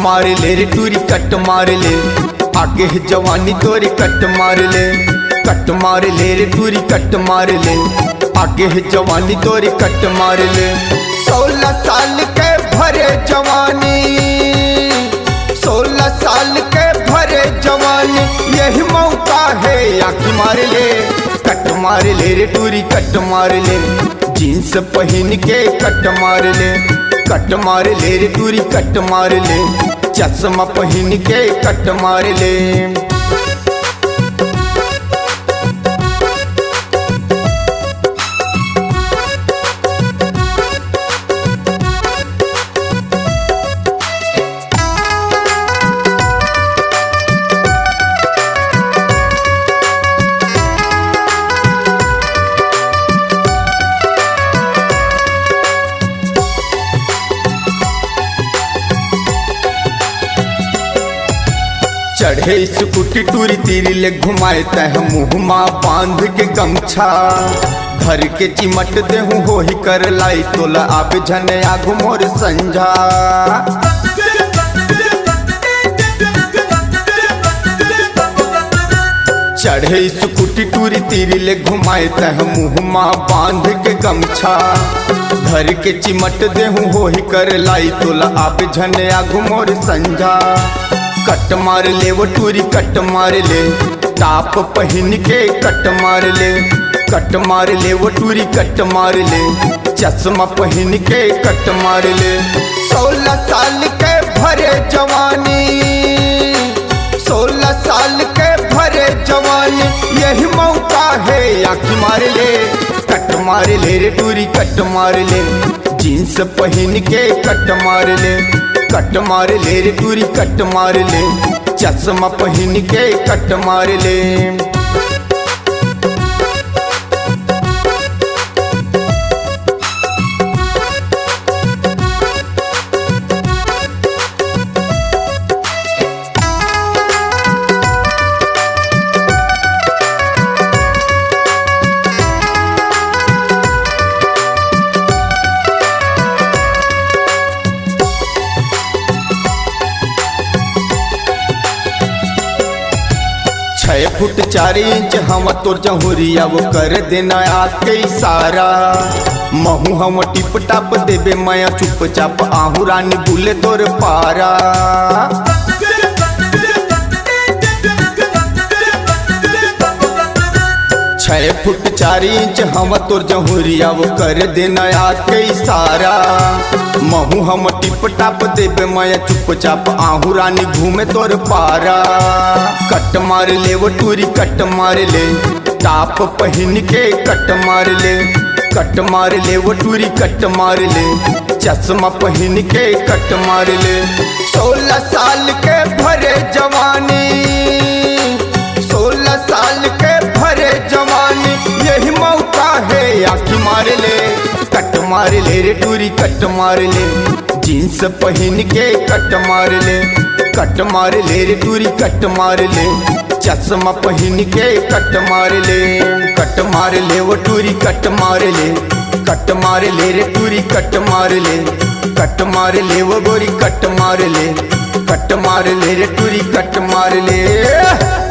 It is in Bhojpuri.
मार ले रे टूरी कट मार ले, आगे है जवानी तोरी कट मार ले, कट मार ले रे टूरी कट मार ले, आगे है जवानी तोरी कट मार ले। 16 साल के भरे जवानी, 16 साल के भरे जवानी, यही मौका है आखी मार ले, कट मार ले रे टूरी कट मार ले, जीन्स पहन के कट मार ले, कट मार ले रे टूरी कट मार ले, चश्मा पहन के कट मार ले। चढ़े स्कूटी टूरी तीरी ले घुमाए तह मुँहमा बांध के गमछा, घर के चिमट देहूँ हो ही कर लाई तोला आब झने आगु मोर संझा। चढ़े स्कूटी टूरी तीरी ले घुमाए तह मुँहमा बांध के गमछा, घर के चिमट देहूँ हो ही कर लाई तोला आब झने आगु मोर संझा। कट मार ले वो टूरी कट मार ले, टाप पहन के कट मार ले, कट मार ले वो टूरी कट मार ले, चश्मा पहन के कट मार ले। 16 साल के भरे जवानी, 16 साल के भरे जवानी, यही मौका है आखी मार ले, कट मार ले रे टूरी कट मार ले, जीन्स पहन के कट मार ले, कट मार ले रे टूरी कट मार ले, चश्मा पहन के कट मार ले। छः फुट 4 इंच हम तोर जहुरिया वो कर देना आके इशारा, महू हम टिप टाप देबे माया चुपचाप आहू रानी बुले तोर पारा। 6 फुट 4 इंच हम तोर जहुरिया वो कर देना आके इशारा, महू हम टिप टाप देबे माया चुपचाप आहू रानी घूमे तोर पारा। कट मार ले वो टूरी कट मार ले, टाप पहन के कट मार ले, कट मार ले वो टूरी कट मार ले, चश्मा पहन के कट मार ले। 16 साल के भरे जवानी, 16 साल के भरे जवानी, यही मौका है आखी मार ले, कट मार ले रे टूरी कट मार ले, जीन्स पहन के कट मार ले, कट मार ले रे टूरी कट मार ले, चश्मा पहन के कट मार ले, कट मार ले वो टूरी कट मार ले, कट मार ले रे टूरी कट मार ले, कट मार ले वो गोरी कट मार ले, कट मार ले रे टूरी कट मार ले।